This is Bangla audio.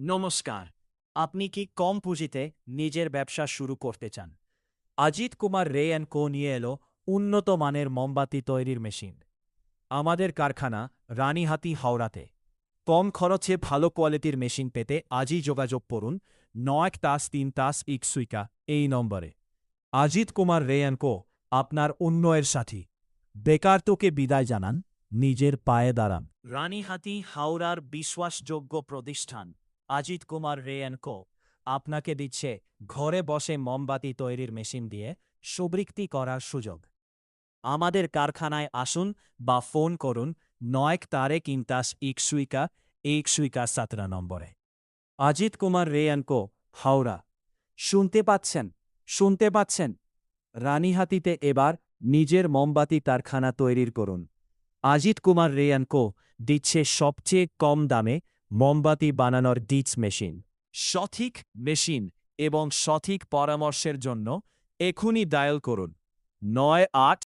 নমস্কার। আপনি কি কম পুঁজিতে নিজের ব্যবসা শুরু করতে চান? অজিত কুমার রে অ্যান্ড কো নিয়ে এলো উন্নত মানের মোমবাতি তৈরির মেশিন। আমাদের কারখানা রানীহাটি, হাওড়াতে। কম খরচে ভালো কোয়ালিটির মেশিন পেতে আজই যোগাযোগ করুন ৯-৩-৩ এই নম্বরে। অজিত কুমার রে অ্যান্ড কো, আপনার উন্নয়ের সাথী। বেকারত্বকে বিদায় জানান, নিজের পায়ে দাঁড়ান। রানীহাটি, হাওড়ার বিশ্বাসযোগ্য প্রতিষ্ঠান অজিত কুমার রে অ্যান্ড কো আপনাকে দিচ্ছে ঘরে বসে মোমবাতি তৈরির মেশিন দিয়ে সুবৃত্তি করার সুযোগ। আমাদের কারখানায় আসুন বা ফোন করুন ৯-৩-৩ নম্বরে। অজিত কুমার রে অ্যান্ড কো, হাওড়া। শুনতে পাচ্ছেন? শুনতে পাচ্ছেন? রানীহাটিতে এবার নিজের মোমবাতি কারখানা তৈরির করুন। অজিত কুমার রে অ্যান্ড কো দিচ্ছে সবচেয়ে কম দামে মোমবাতি বানানোর ডিচ মেশিন। সঠিক মেশিন এবং সঠিক পরামর্শের জন্য এখনই ডায়াল করুন ৯৮